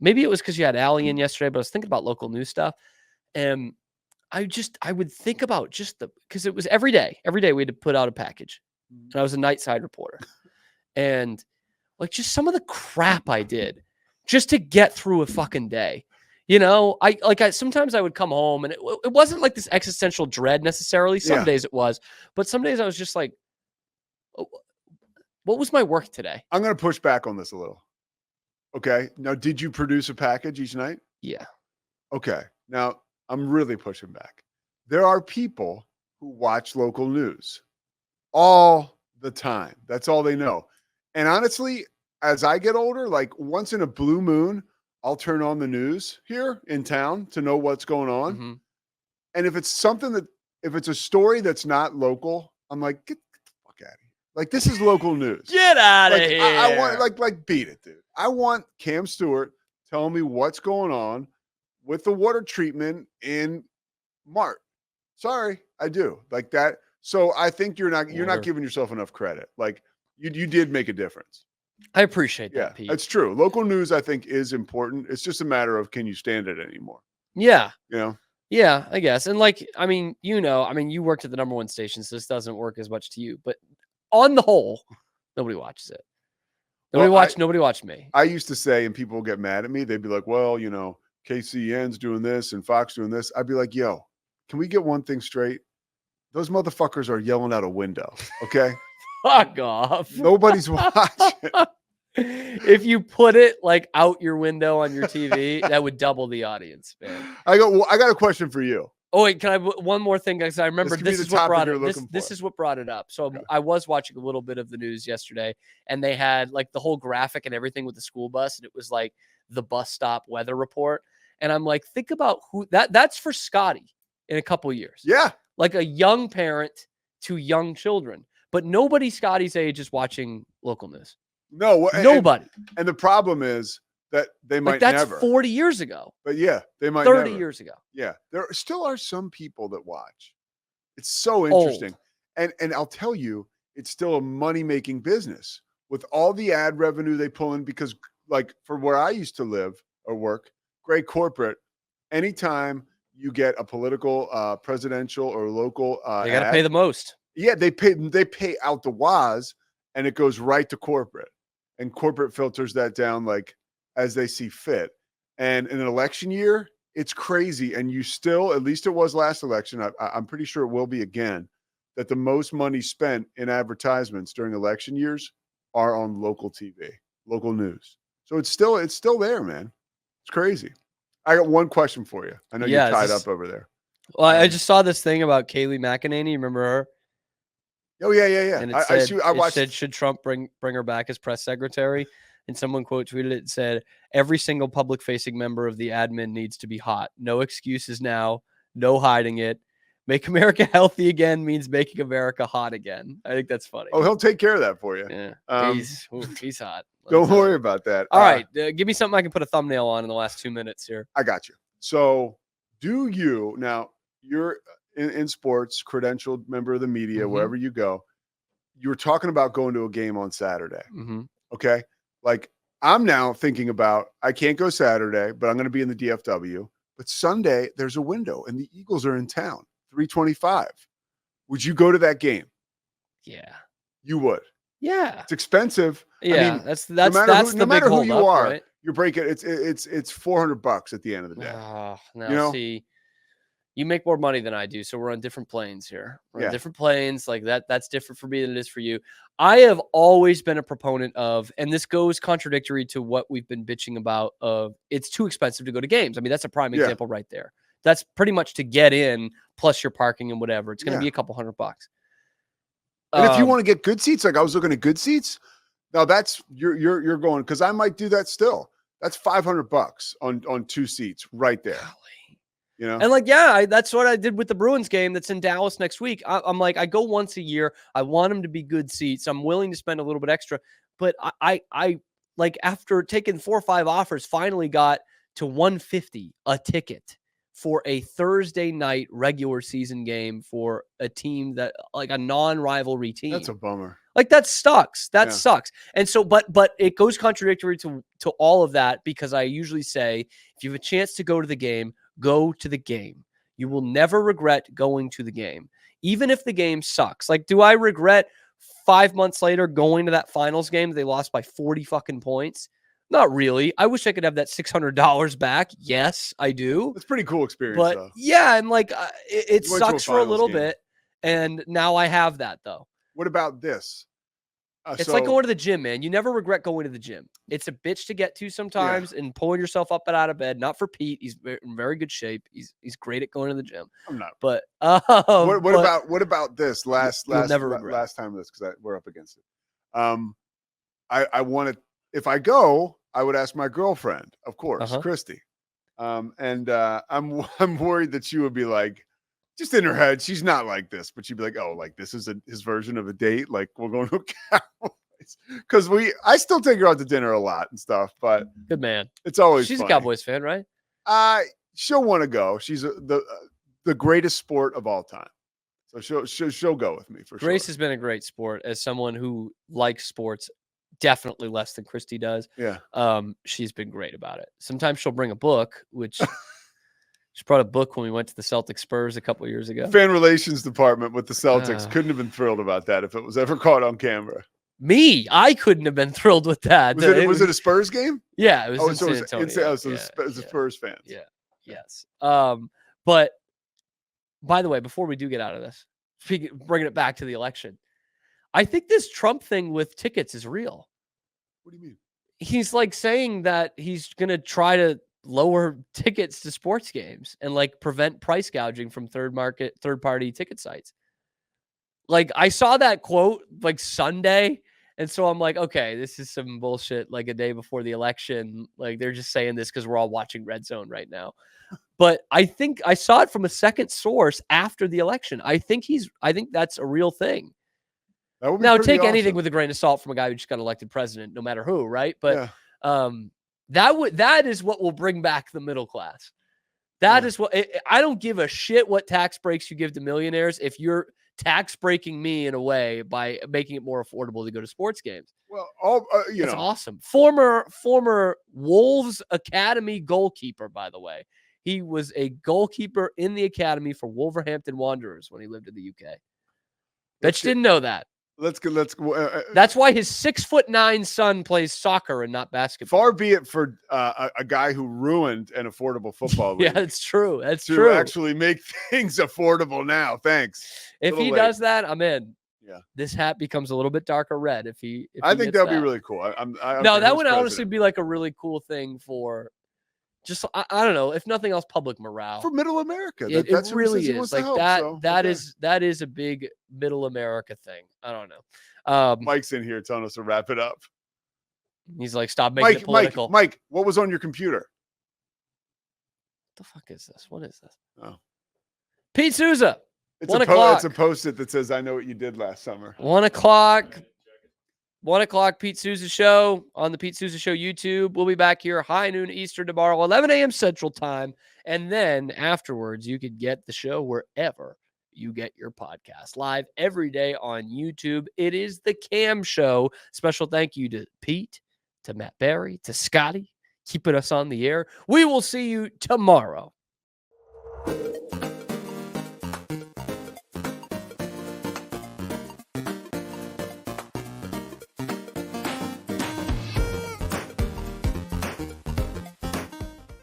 maybe it was because you had Allie in yesterday, but I was thinking about local news stuff. And I would think about because it was every day we had to put out a package. And I was a nightside reporter. And like just some of the crap I did just to get through a fucking day. Sometimes I would come home and it wasn't like this existential dread necessarily. Some days it was, but some days I was just like, oh, what was my work today? I'm going to push back on this a little. Okay. Now, did you produce a package each night? Yeah. Okay. Now, I'm really pushing back. There are people who watch local news all the time. That's all they know. And honestly, as I get older, like once in a blue moon, I'll turn on the news here in town to know what's going on. Mm-hmm. And if it's if it's a story that's not local, I'm like, get the fuck out of here. Like, this is local news. Get out of here. I want, like, beat it, dude. I want Cam Stewart telling me what's going on with the water treatment in Mart. Sorry, I do. Like that. So I think you're not giving yourself enough credit. Like, you did make a difference. I appreciate that, Pete. It's true. Local news, I think, is important. It's just a matter of, can you stand it anymore? Yeah. You know? Yeah, I guess. And like, you worked at the number one station, so this doesn't work as much to you. But on the whole, nobody watches it. Nobody watched me. I used to say, and people get mad at me, they'd be like, well, KCN's doing this and Fox doing this. I'd be like, yo, can we get one thing straight? Those motherfuckers are yelling out a window, okay? Fuck off. Nobody's watching. If you put it like out your window on your TV, that would double the audience, man. I got a question for you. Oh wait, can I one more thing? Because I remember this is what brought it. This is what brought it up. So I was watching a little bit of the news yesterday, and they had like the whole graphic and everything with the school bus, and it was like the bus stop weather report. And I'm like, think about who that's for Scotty in a couple years. Yeah, like a young parent to young children. But nobody Scotty's age is watching local news. No, nobody. And the problem is that they might that's never. 40 years ago. But yeah, they might 30 never. years ago. Yeah, there still are some people that watch. It's so interesting. And I'll tell you, it's still a money-making business with all the ad revenue they pull in, because like for where I used to live or work, great corporate, anytime you get a political, presidential or local they got to pay the most. Yeah, they pay out the waz, and it goes right to corporate. And corporate filters that down like as they see fit. And in an election year, it's crazy. And you still, at least it was last election, I'm pretty sure it will be again, that the most money spent in advertisements during election years are on local TV, local news. So it's still there, man. It's crazy. I got one question for you. I know you're tied up over there. Well, I just saw this thing about Kayleigh McEnany. Remember her? Oh, yeah. And it said, should Trump bring her back as press secretary? And someone quote tweeted it and said, every single public-facing member of the admin needs to be hot. No excuses now. No hiding it. Make America healthy again means making America hot again. I think that's funny. Oh, he'll take care of that for you. Yeah, he's hot. Don't worry about that. All right, give me something I can put a thumbnail on in the last 2 minutes here. I got you. So do you, now you're in sports, credentialed member of the media, wherever you go, you were talking about going to a game on Saturday. Okay. Like I'm now thinking about, I can't go Saturday, but I'm going to be in the DFW. But Sunday, there's a window and the Eagles are in town, 325. Would you go to that game? Yeah. You would? Yeah. It's expensive. Yeah. I mean, that's no matter who you are, right? you're breaking it's $400 at the end of the day. Oh, now see, you make more money than I do, so we're on different planes here. We're on different planes. Like that's different for me than it is for you. I have always been a proponent of, and this goes contradictory to what we've been bitching about, of it's too expensive to go to games. I mean, that's a prime example right there. That's pretty much to get in plus your parking and whatever. It's going to be a couple $100. And if you want to get good seats, like I was looking at good seats, now that's you're going, because I might do that still. That's $500 on 2 seats right there. You know? And like, that's what I did with the Bruins game that's in Dallas next week. I'm like, I go once a year. I want them to be good seats. I'm willing to spend a little bit extra. But I like after taking 4 or 5 offers, finally got to $150 a ticket for a Thursday night regular season game for a team that like a non-rivalry team. That's a bummer. Like that sucks. That Yeah. sucks. And so, but it goes contradictory to all of that, because I usually say, if you have a chance to go to the game, go to the game. You will never regret going to the game, even if the game sucks. Like, do I regret 5 months later going to that finals game they lost by 40 fucking points? Not really. I wish I could have that $600 back. Yes, I do. It's a pretty cool experience, But though. yeah, and like it You went to a sucks for a finals little game. bit, and now I have that though. What about this? It's like going to the gym, man. You never regret going to the gym. It's a bitch to get to sometimes, and pulling yourself up and out of bed. Not for Pete. He's in very good shape. He's great at going to the gym. I'm not. But What about this last never regret. last time of this, because we're up against it. I want to, if I go, I would ask my girlfriend, of course, Christy. I'm worried that she would be like, just in her head, she's not like this, but she'd be like, oh, like this is his version of a date. Like we're going to a Cowboys, because I still take her out to dinner a lot and stuff, but good man. It's always she's funny. A Cowboys fan, right? She'll want to go. She's the greatest sport of all time. So she'll go with me for sure. Grace has been a great sport. As someone who likes sports definitely less than Christy does. Yeah. She's been great about it. Sometimes she'll bring a book, which she brought a book when we went to the Celtics Spurs a couple of years ago. Fan relations department with the Celtics couldn't have been thrilled about that if it was ever caught on camera. I couldn't have been thrilled with that. Was it a Spurs game? Yeah, it was in San Antonio. It was Spurs fans. Yeah. Yes. But by the way, before we do get out of this, bringing it back to the election, I think this Trump thing with tickets is real. What do you mean? He's like saying that he's going to try to lower tickets to sports games and like prevent price gouging from third-party ticket sites. Like I saw that quote like Sunday, and so I'm like, okay, this is some bullshit. Like a day before the election, like they're just saying this because we're all watching Red Zone right now. But I think I saw it from a second source after the election. I think that's a real thing. Now, take anything with a grain of salt from a guy who just got elected president, no matter who, right? But that is what will bring back the middle class. That is what I don't give a shit what tax breaks you give to millionaires if you're tax breaking me in a way by making it more affordable to go to sports games. Well, that's awesome. Former Wolves Academy goalkeeper, by the way. He was a goalkeeper in the academy for Wolverhampton Wanderers when he lived in the UK. Bet you didn't know that. Let's go. That's why his 6'9" son plays soccer and not basketball. Far be it for a guy who ruined an affordable football league. Yeah, that's true. That's to true. Actually make things affordable now. Thanks. If he does that, I'm in. Yeah. This hat becomes a little bit darker red if he. I think that'd be really cool. No, that would honestly be like a really cool thing for. Just I don't know, if nothing else, public morale for Middle America. It really is like that is a big Middle America thing. I don't know. Mike's in here telling us to wrap it up. He's like, stop making it political. Mike, what was on your computer? What the fuck is this? What is this? Oh, Pete Souza. It's 1 o'clock. It's a post-it that says, "I know what you did last summer." 1 o'clock. 1 o'clock, Pete Souza Show on the Pete Souza Show YouTube. We'll be back here high noon Eastern tomorrow, 11 a.m. Central Time. And then afterwards, you could get the show wherever you get your podcast. Live every day on YouTube. It is the Cam Show. Special thank you to Pete, to Matt Barry, to Scotty, keeping us on the air. We will see you tomorrow.